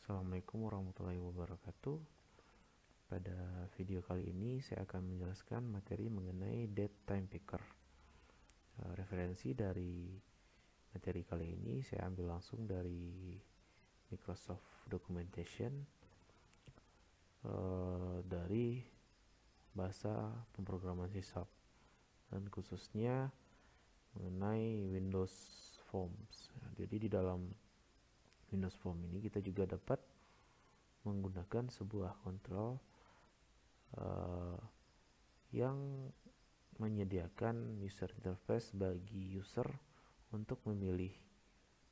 Assalamualaikum warahmatullahi wabarakatuh. Pada video kali ini saya akan menjelaskan materi mengenai date time picker. Referensi dari materi kali ini saya ambil langsung dari Microsoft Documentation dari bahasa pemrograman C# dan khususnya mengenai Windows Forms. Jadi di dalam Windows Form ini kita juga dapat menggunakan sebuah kontrol yang menyediakan user interface bagi user untuk memilih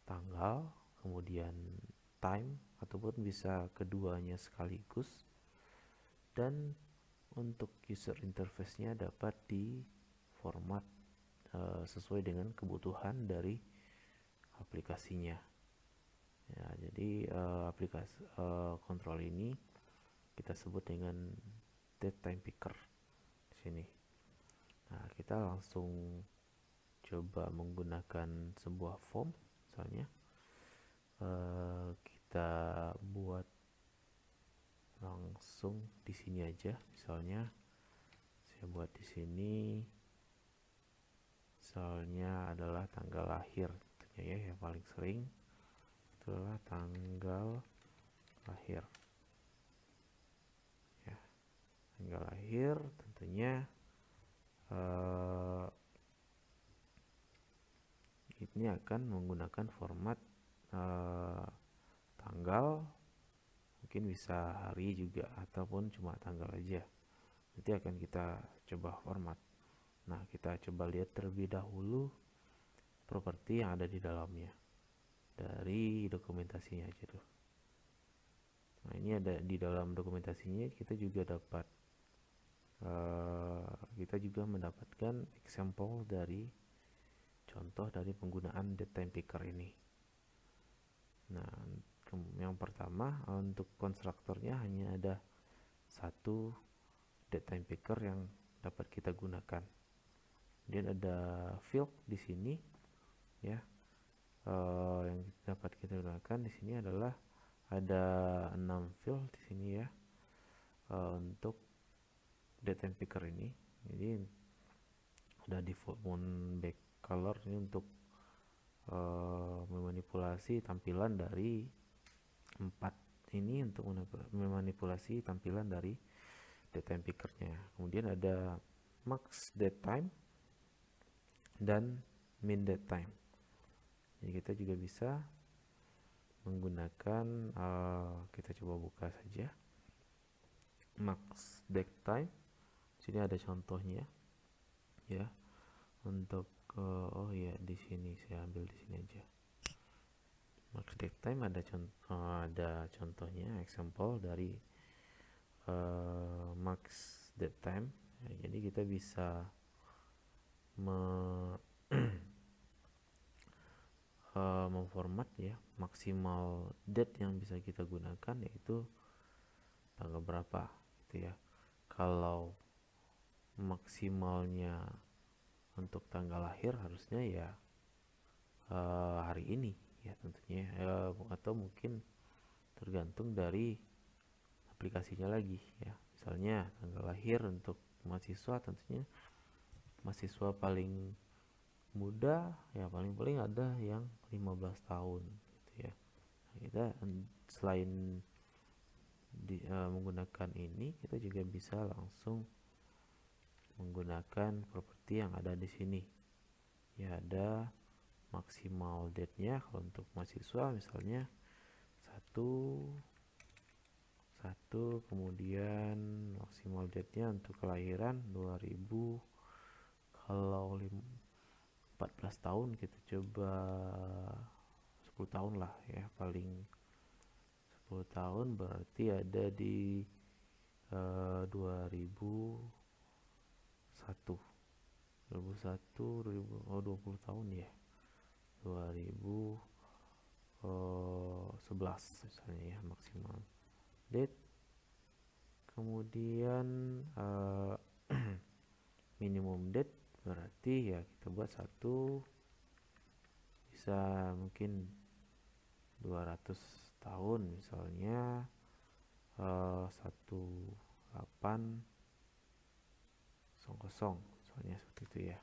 tanggal, kemudian time, ataupun bisa keduanya sekaligus, dan untuk user interface-nya dapat di format sesuai dengan kebutuhan dari aplikasinya. Ya, jadi aplikasi kontrol ini kita sebut dengan date time picker di sini. Nah, kita langsung coba menggunakan sebuah form, misalnya kita buat langsung di sini aja. Misalnya saya buat di sini, misalnya adalah tanggal lahir, tentunya ya, yang paling sering itulah tanggal lahir. Ya, tanggal lahir tentunya ini akan menggunakan format tanggal, mungkin bisa hari juga ataupun cuma tanggal aja. Nanti akan kita coba format. Nah, kita coba lihat terlebih dahulu properti yang ada di dalamnya dari dokumentasinya aja tuh. Nah, ini ada di dalam dokumentasinya, kita juga dapat kita juga mendapatkan example dari contoh dari penggunaan date time picker ini. Nah, yang pertama, untuk konstruktornya hanya ada satu date time picker yang dapat kita gunakan. Kemudian ada field di sini, ya, yang dapat kita gunakan di sini adalah ada 6 field di sini ya, untuk date time picker ini. Jadi ada default back color ini untuk memanipulasi tampilan dari 4 ini, untuk memanipulasi tampilan dari date time pickernya. Kemudian ada max date time dan min date time. Jadi kita juga bisa menggunakan kita coba buka saja max date time. Sini ada contohnya ya, untuk oh ya, di sini saya ambil di sini aja. Max date time ada contohnya, example dari max date time. Ya, jadi kita bisa memformat ya maksimal date yang bisa kita gunakan, yaitu tanggal berapa gitu ya. Kalau maksimalnya untuk tanggal lahir harusnya ya hari ini ya tentunya, atau mungkin tergantung dari aplikasinya lagi ya. Misalnya tanggal lahir untuk mahasiswa, tentunya mahasiswa paling muda ya paling ada yang 15 tahun gitu ya. Nah, kita selain menggunakan ini, kita juga bisa langsung menggunakan properti yang ada di sini ya. Ada maksimal date-nya kalau untuk mahasiswa misalnya 1, kemudian maksimal date-nya untuk kelahiran 2000. Kalau 14 tahun kita coba 10 tahun lah ya, paling 10 tahun berarti ada di 2001 tahun ya, 2011 misalnya ya, maksimal date. Kemudian minimum date berarti ya kita buat 1, bisa mungkin 200 tahun, misalnya 1800, misalnya seperti itu ya.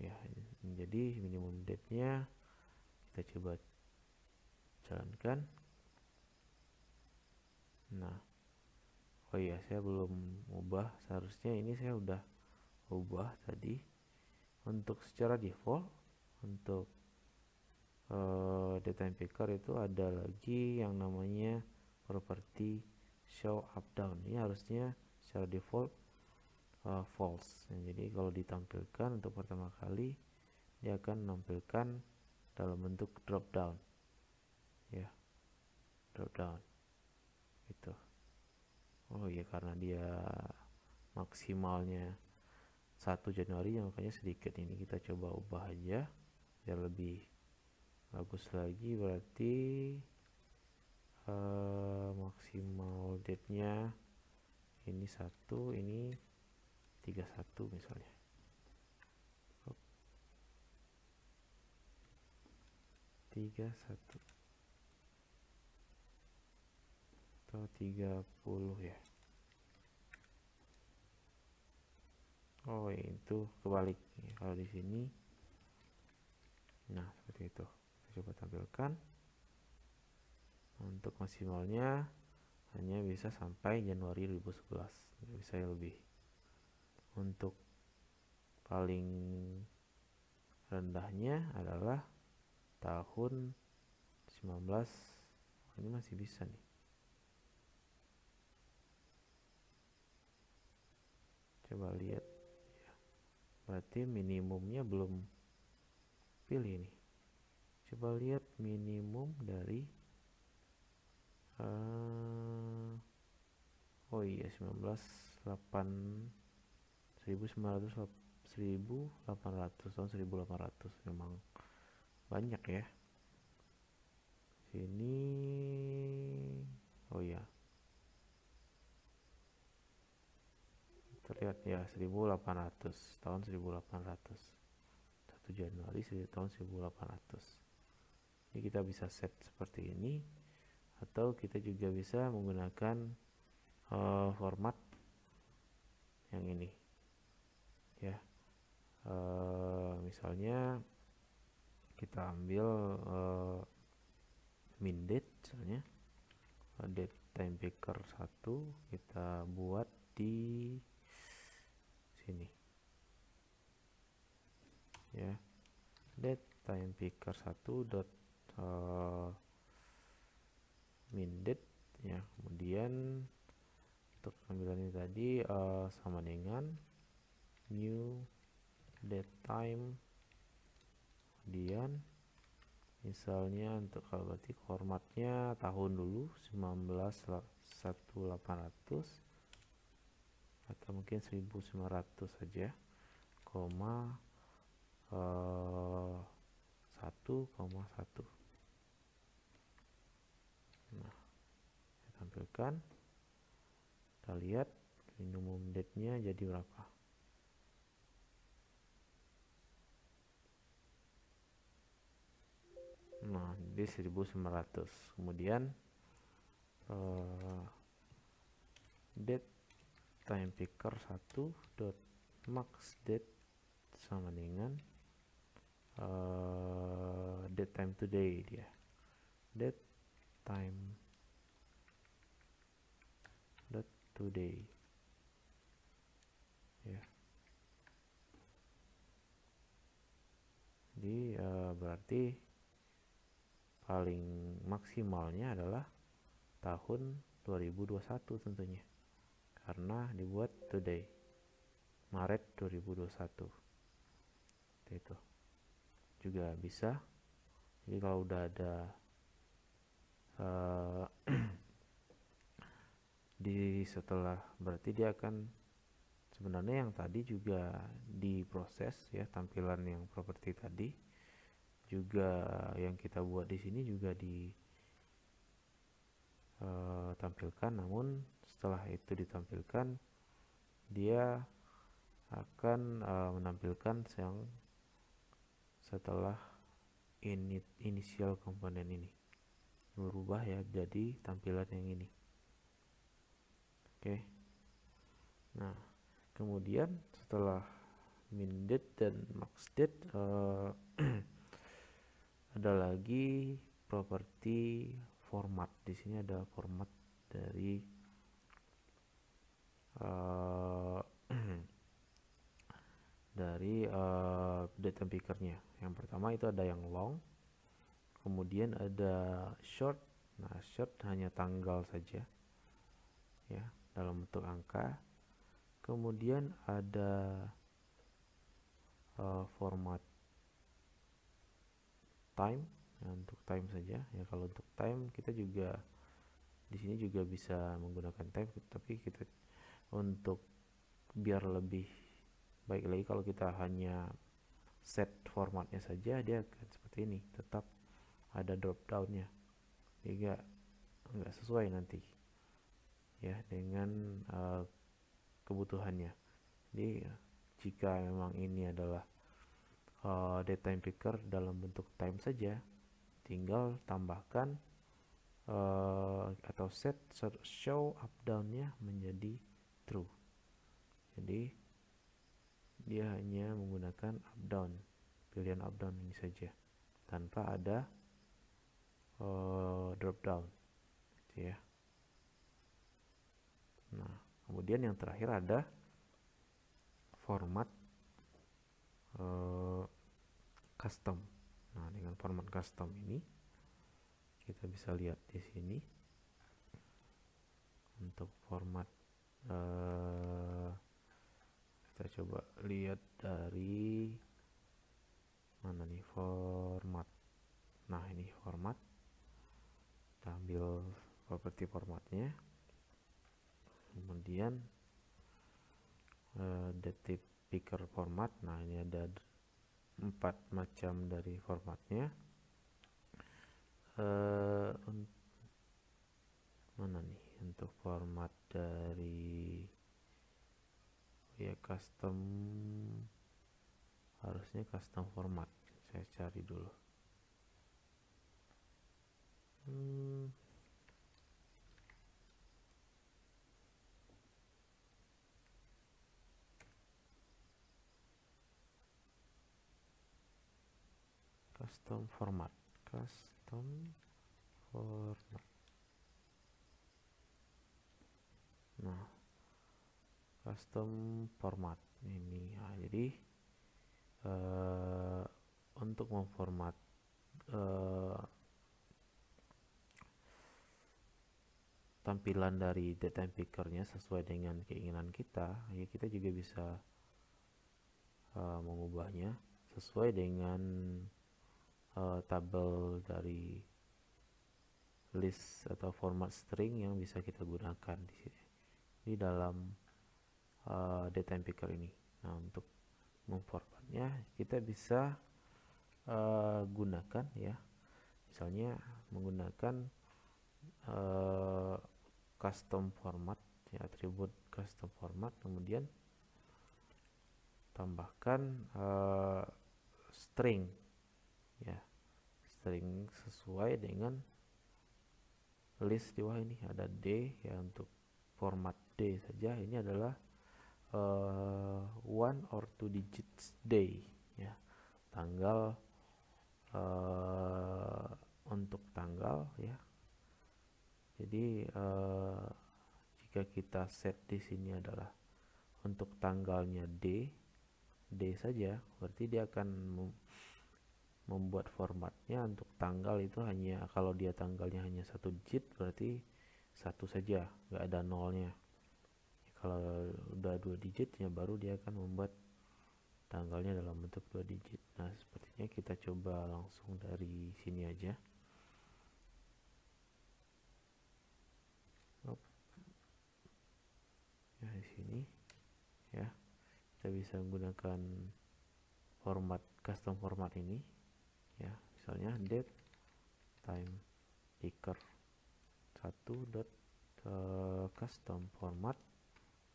Ya, jadi minimum date-nya kita coba jalankan. Nah, oh iya, saya belum ubah, seharusnya ini saya udah ubah tadi. Untuk secara default, untuk date time picker itu ada lagi yang namanya property show up down. Ini harusnya secara default false. Jadi kalau ditampilkan untuk pertama kali, dia akan menampilkan dalam bentuk drop down, ya, drop down gitu. Oh iya, karena dia maksimalnya 1 Januari, makanya sedikit ini kita coba ubah aja biar lebih bagus lagi. Berarti maksimal date nya ini 1, ini 31 misalnya. 31 atau 30 ya. Oh, itu kebalik ya, kalau di sini. Nah, seperti itu. Kita coba tampilkan. Untuk maksimalnya hanya bisa sampai Januari 2011, nggak bisa lebih. Untuk paling rendahnya adalah tahun 19. Ini masih bisa nih. Coba lihat ya. Berarti minimumnya belum pilih nih. Coba lihat minimum dari oh iya, 1800 tahun 1800 memang banyak ya. Sini oh iya, terlihat ya, 1800 tahun 1800, 1 Januari tahun 1800. Jadi kita bisa set seperti ini, atau kita juga bisa menggunakan format yang ini ya. Misalnya kita ambil min date, misalnya date time picker 1 kita buat di sini ya, date time picker 1 dot min date ya. Kemudian untuk tampilan ini tadi sama dengan new date time, kemudian misalnya untuk kalau berarti formatnya tahun dulu 1800 atau mungkin 1900 saja, koma 1,1. Nah, saya tampilkan, kita lihat minimum date nya jadi berapa. Nah, di 1900. Kemudian date time picker 1 dot max date sama dengan date time today, dia date time dot today ya. Jadi berarti paling maksimalnya adalah tahun 2021 tentunya, karena dibuat today, Maret 2021. Itu juga bisa. Jadi kalau udah ada di setelah, berarti dia akan, sebenarnya yang tadi juga diproses ya, tampilan yang properti tadi juga yang kita buat di sini juga ditampilkan, namun setelah itu ditampilkan dia akan menampilkan yang setelah initial komponen ini berubah ya jadi tampilan yang ini. Oke. Nah, kemudian setelah min date dan max date ada lagi properti format. Di sini ada format dari date time pickernya. Yang pertama itu ada yang long, kemudian ada short. Nah, short hanya tanggal saja ya dalam bentuk angka. Kemudian ada format time, ya, untuk time saja ya. Kalau untuk time kita juga di sini juga bisa menggunakan time, tapi kita untuk biar lebih baik lagi kalau kita hanya set formatnya saja, dia akan seperti ini, tetap ada drop downnya, jadi nggak sesuai nanti ya dengan kebutuhannya. Jadi jika memang ini adalah date time picker dalam bentuk time saja, tinggal tambahkan atau set show up down-nya menjadi true. Jadi dia hanya menggunakan up down, pilihan up down ini saja tanpa ada drop down gitu ya. Nah, kemudian yang terakhir ada format custom. Nah, dengan format custom ini kita bisa lihat di sini untuk format kita coba lihat dari mana nih format. Nah, ini format, kita ambil properti formatnya, kemudian date picker format. Nah, ini ada 4 macam dari formatnya. Mana nih untuk format dari ya custom, harusnya custom format, saya cari dulu. Custom format. Nah, custom format ini ya, jadi untuk memformat tampilan dari date time pickernya sesuai dengan keinginan kita, ya kita juga bisa mengubahnya sesuai dengan tabel dari list atau format string yang bisa kita gunakan di dalam date time picker ini. Nah, untuk memformatnya kita bisa gunakan ya, misalnya menggunakan custom format ya, atribut custom format, kemudian tambahkan string ya, string sesuai dengan list di bawah ini ada D ya, untuk format D saja ini adalah 1 or 2 digits day ya, tanggal untuk tanggal ya. Jadi jika kita set di sini adalah untuk tanggalnya D saja, berarti dia akan membuat formatnya untuk tanggal itu hanya, kalau dia tanggalnya hanya 1 digit berarti 1 saja, nggak ada nolnya. Kalau udah 2 digit ya baru dia akan membuat tanggalnya dalam bentuk 2 digit. Nah, sepertinya kita coba langsung dari sini aja. Ya, di sini ya kita bisa menggunakan format custom format ini ya, misalnya date time picker 1 custom format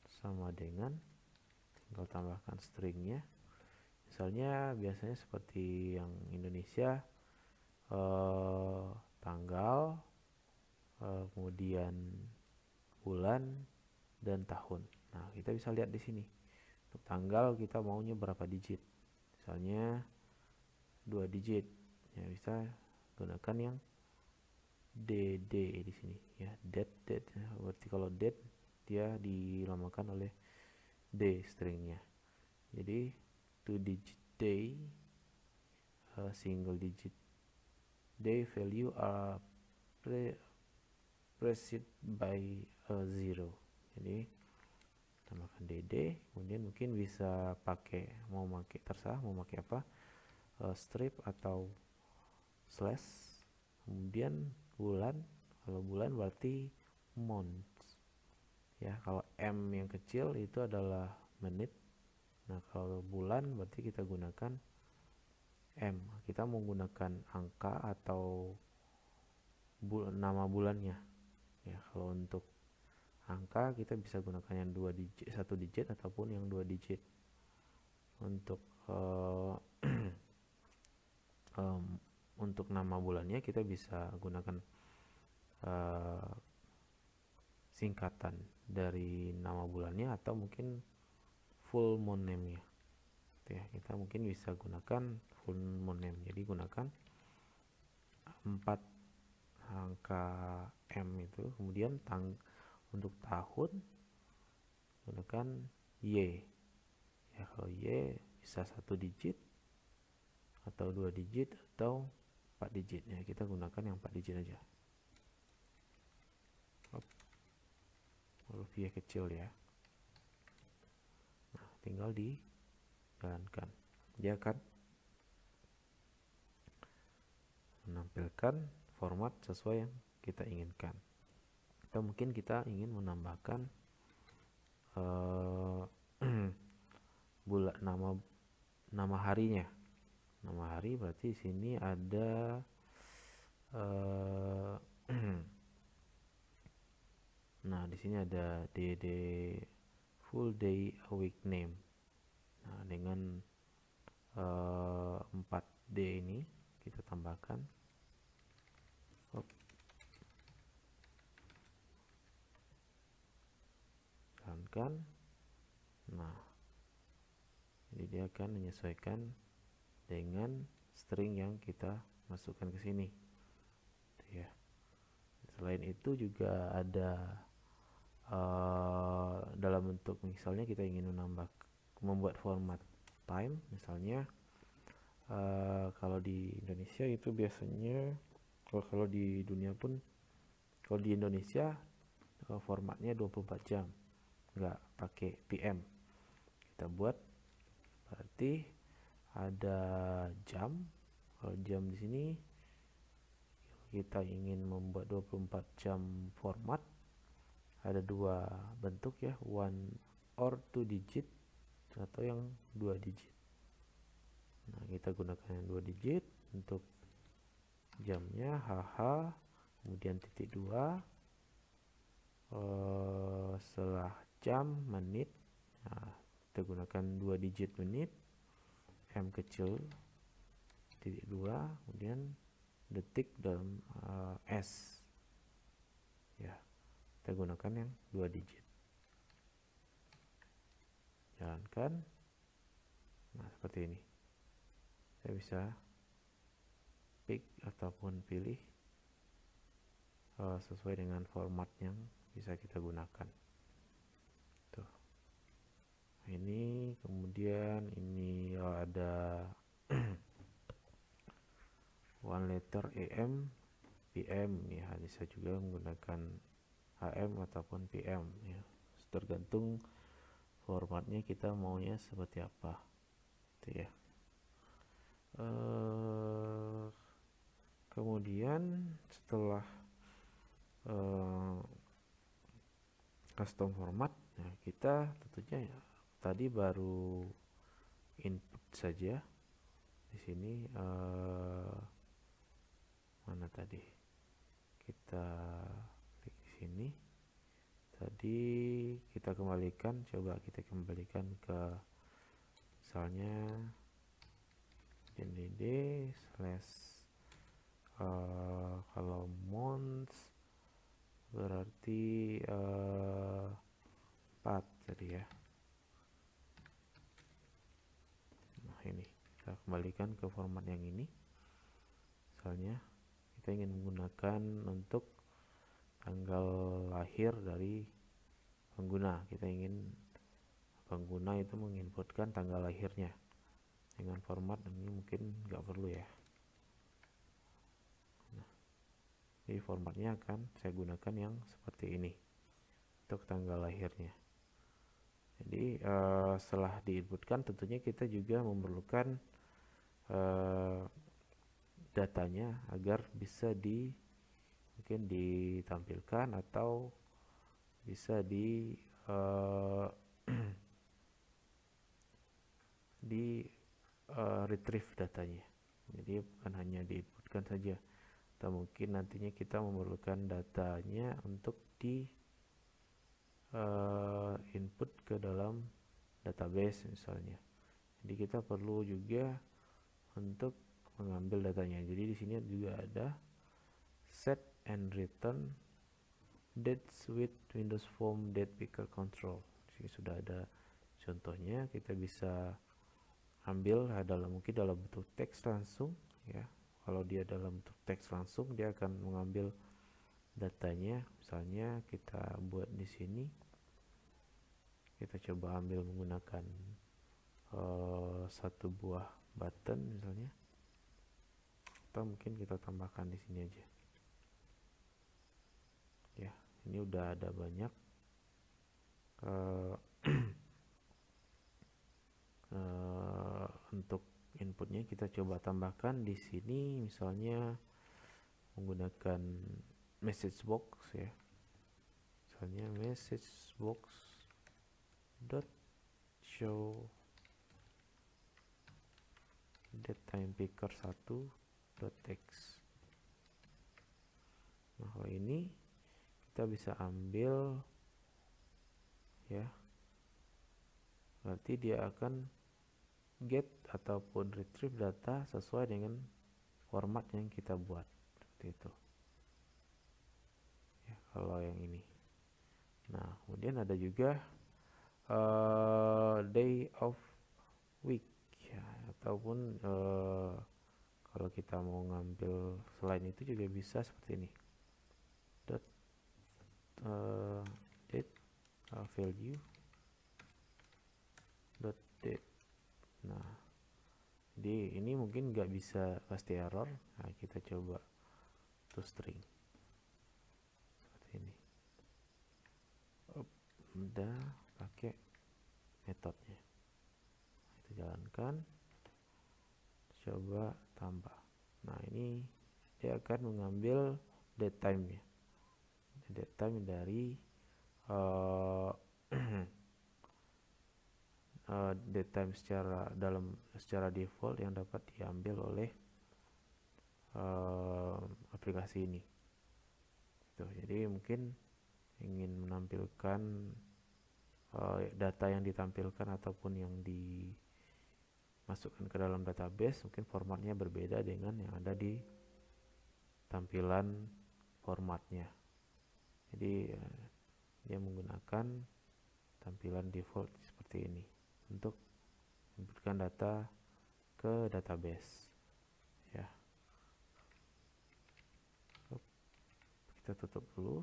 sama dengan, tinggal tambahkan stringnya, misalnya biasanya seperti yang Indonesia tanggal kemudian bulan dan tahun. Nah, kita bisa lihat di sini. Untuk tanggal kita maunya berapa digit? Misalnya 2 digit. Ya, bisa gunakan yang DD di sini ya, date. Berarti kalau date dia dilamakan oleh D stringnya. Jadi 2 digit day, single digit day value are preceded by a 0. Jadi tambahkan DD, kemudian mungkin bisa pakai, mau pakai terserah mau pakai apa, strip atau slash, kemudian bulan. Kalau bulan berarti months ya. Kalau M yang kecil itu adalah menit. Nah, kalau bulan berarti kita gunakan M. Kita menggunakan angka atau nama bulannya ya. Kalau untuk angka kita bisa gunakan yang 2 digit, 1 digit ataupun yang 2 digit. Untuk untuk nama bulannya kita bisa gunakan singkatan dari nama bulannya atau mungkin full moon name-nya. Ya, kita mungkin bisa gunakan full moon name. Jadi gunakan 4 angka M itu, kemudian untuk tahun gunakan Y. Ya, kalau Y bisa 1 digit atau 2 digit atau 4 digit. Ya, kita gunakan yang 4 digit aja. Huruf Y kecil ya. Nah, tinggal dijalankan. Dia akan menampilkan format sesuai yang kita inginkan. Atau mungkin kita ingin menambahkan bulan, nama harinya. Nama hari berarti di sini ada nah, di sini ada DD full day a week name. Nah, dengan 4D ini kita tambahkan. Jalankan. Nah, jadi dia akan menyesuaikan dengan string yang kita masukkan ke sini. Ya. Selain itu juga ada dalam bentuk, misalnya kita ingin membuat format time, misalnya kalau di Indonesia itu biasanya, kalau di dunia pun, kalau di Indonesia formatnya 24 jam, nggak pakai PM. Kita buat berarti ada jam. Kalau jam di sini kita ingin membuat 24 jam format, ada 2 bentuk ya, 1 or 2 digit atau yang 2 digit. Nah, kita gunakan yang 2 digit untuk jamnya, HH, kemudian titik 2, setelah jam, menit. Nah, kita gunakan 2 digit menit, M kecil, titik 2, kemudian detik dalam S ya, kita gunakan yang 2 digit. Jalankan. Nah, seperti ini. Saya bisa pick ataupun pilih sesuai dengan format yang bisa kita gunakan. Tuh. Ini kemudian ini ada one letter AM, PM ya, bisa juga menggunakan AM ataupun PM ya, tergantung formatnya kita maunya seperti apa. Itu ya. Kemudian setelah custom format, nah kita tentunya ya, tadi baru input saja. Di sini mana tadi, kita klik di sini. Tadi kita kembalikan, coba kita kembalikan ke misalnya DD slash kalau months berarti 4 tadi ya. Nah, ini kita kembalikan ke format yang ini. Misalnya kita ingin menggunakan untuk tanggal lahir dari pengguna, kita ingin pengguna itu menginputkan tanggal lahirnya dengan format ini, mungkin nggak perlu ya. Nah, jadi formatnya akan saya gunakan yang seperti ini untuk tanggal lahirnya. Jadi setelah diinputkan tentunya kita juga memerlukan datanya agar bisa mungkin ditampilkan atau bisa retrieve datanya. Jadi bukan hanya diinputkan saja, atau mungkin nantinya kita memerlukan datanya untuk input ke dalam database misalnya. Jadi kita perlu juga untuk mengambil datanya. Jadi di sini juga ada set and return dates with Windows Form Date Picker Control. Sini sudah ada contohnya, kita bisa ambil mungkin dalam bentuk teks langsung ya. Kalau dia dalam bentuk teks langsung, dia akan mengambil datanya. Misalnya kita buat di sini, kita coba ambil menggunakan satu buah button misalnya, atau mungkin kita tambahkan di sini aja ya. Ini udah ada banyak untuk inputnya. Kita coba tambahkan di sini misalnya menggunakan message box ya. Misalnya message box dot show datetime picker 1.text. Nah, kalau ini kita bisa ambil ya, berarti dia akan get ataupun retrieve data sesuai dengan format yang kita buat, seperti itu ya kalau yang ini. Nah, kemudian ada juga day of week ya, ataupun kalau kita mau ngambil selain itu juga bisa seperti ini, dot date value dot date. Nah, jadi ini mungkin nggak bisa, pasti error. Nah, kita coba to string seperti ini. Udah pakai metodenya, kita jalankan, coba tambah. Nah, ini dia akan mengambil datetime ya, datetime dari datetime secara default yang dapat diambil oleh aplikasi ini. Tuh, jadi mungkin ingin menampilkan data yang ditampilkan ataupun yang dimasukkan ke dalam database, mungkin formatnya berbeda dengan yang ada di tampilan formatnya. Jadi dia menggunakan tampilan default seperti ini untuk inputkan data ke database ya. Kita tutup dulu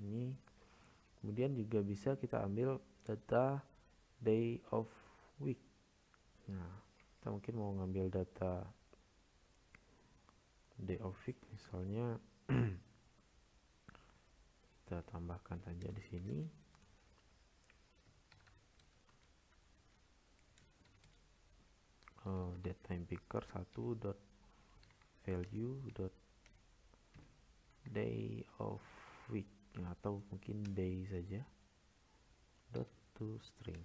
ini. Kemudian juga bisa kita ambil data day of week. Nah, kita mungkin mau ngambil data day of week misalnya. Kita tambahkan saja di sini datetime picker 1.value day of week atau mungkin day saja dot to string.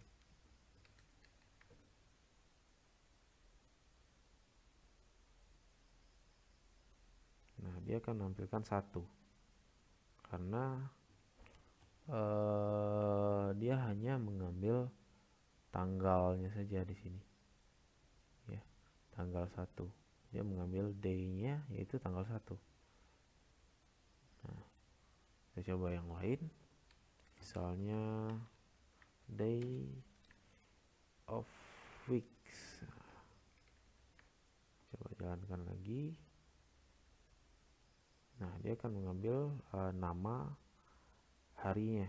Nah, dia akan menampilkan 1 karena dia hanya mengambil tanggalnya saja di sini ya, tanggal 1. Dia mengambil day-nya yaitu tanggal 1. Nah, Kita coba yang lain, misalnya day of weeks. Coba jalankan lagi. Nah, dia akan mengambil nama harinya.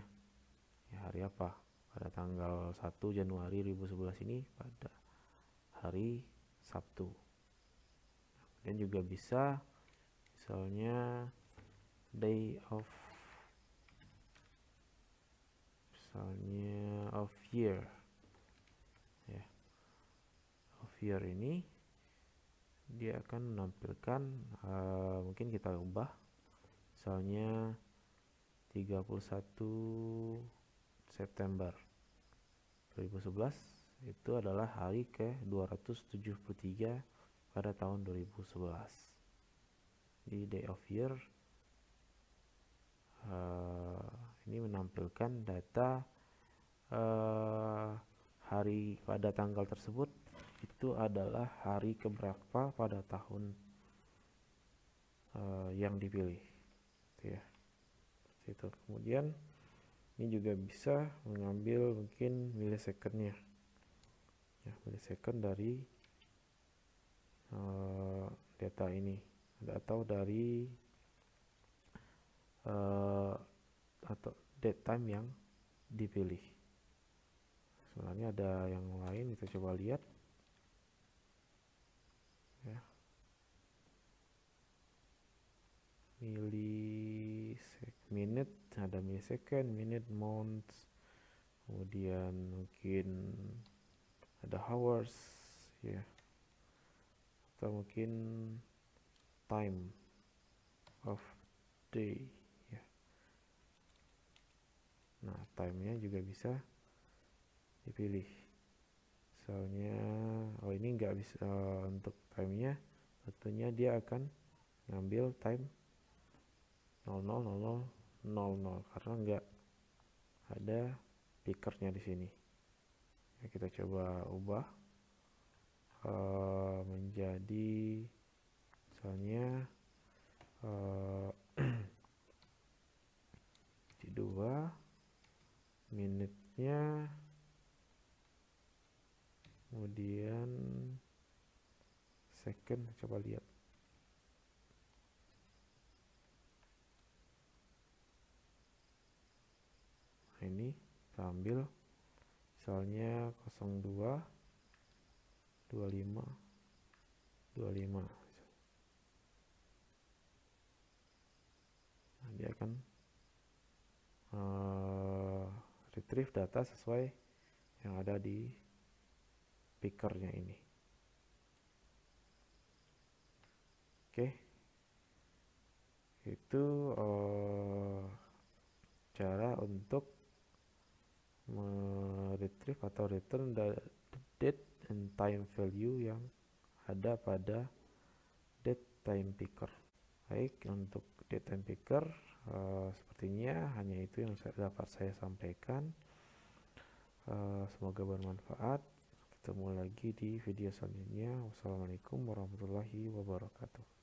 Ya, hari apa? Pada tanggal 1 Januari 2011 ini pada hari Sabtu. Dan juga bisa misalnya day of year. Ya. Of year ini dia akan menampilkan mungkin kita ubah misalnya 31 September 2011 itu adalah hari ke-273 pada tahun 2011. Di day of year ini menampilkan data hari pada tanggal tersebut itu adalah hari keberapa pada tahun yang dipilih, gitu ya. Itu kemudian ini juga bisa mengambil mungkin milisecondnya, ya, milisecond dari data ini atau dari atau date time yang dipilih. Sebenarnya ada yang lain, kita coba lihat ya. Minute, ada millisecond, minute, months, kemudian mungkin ada hours ya, atau mungkin time of day ya. Nah, time-nya juga bisa dipilih. Misalnya ini nggak bisa untuk time-nya, tentunya dia akan ngambil time 00:00 karena nggak ada pickernya di sini. Ya, kita coba ubah menjadi misalnya di 2 minutnya, kemudian second, coba lihat. Nah, ini kita ambil misalnya 02:25. Nah, dia akan retrieve data sesuai yang ada di pickernya ini. Oke, itu cara untuk retrieve atau return date and time value yang ada pada date time picker. Baik, untuk date time picker sepertinya hanya itu yang dapat saya sampaikan. Semoga bermanfaat. Ketemu lagi di video selanjutnya. Wassalamualaikum warahmatullahi wabarakatuh.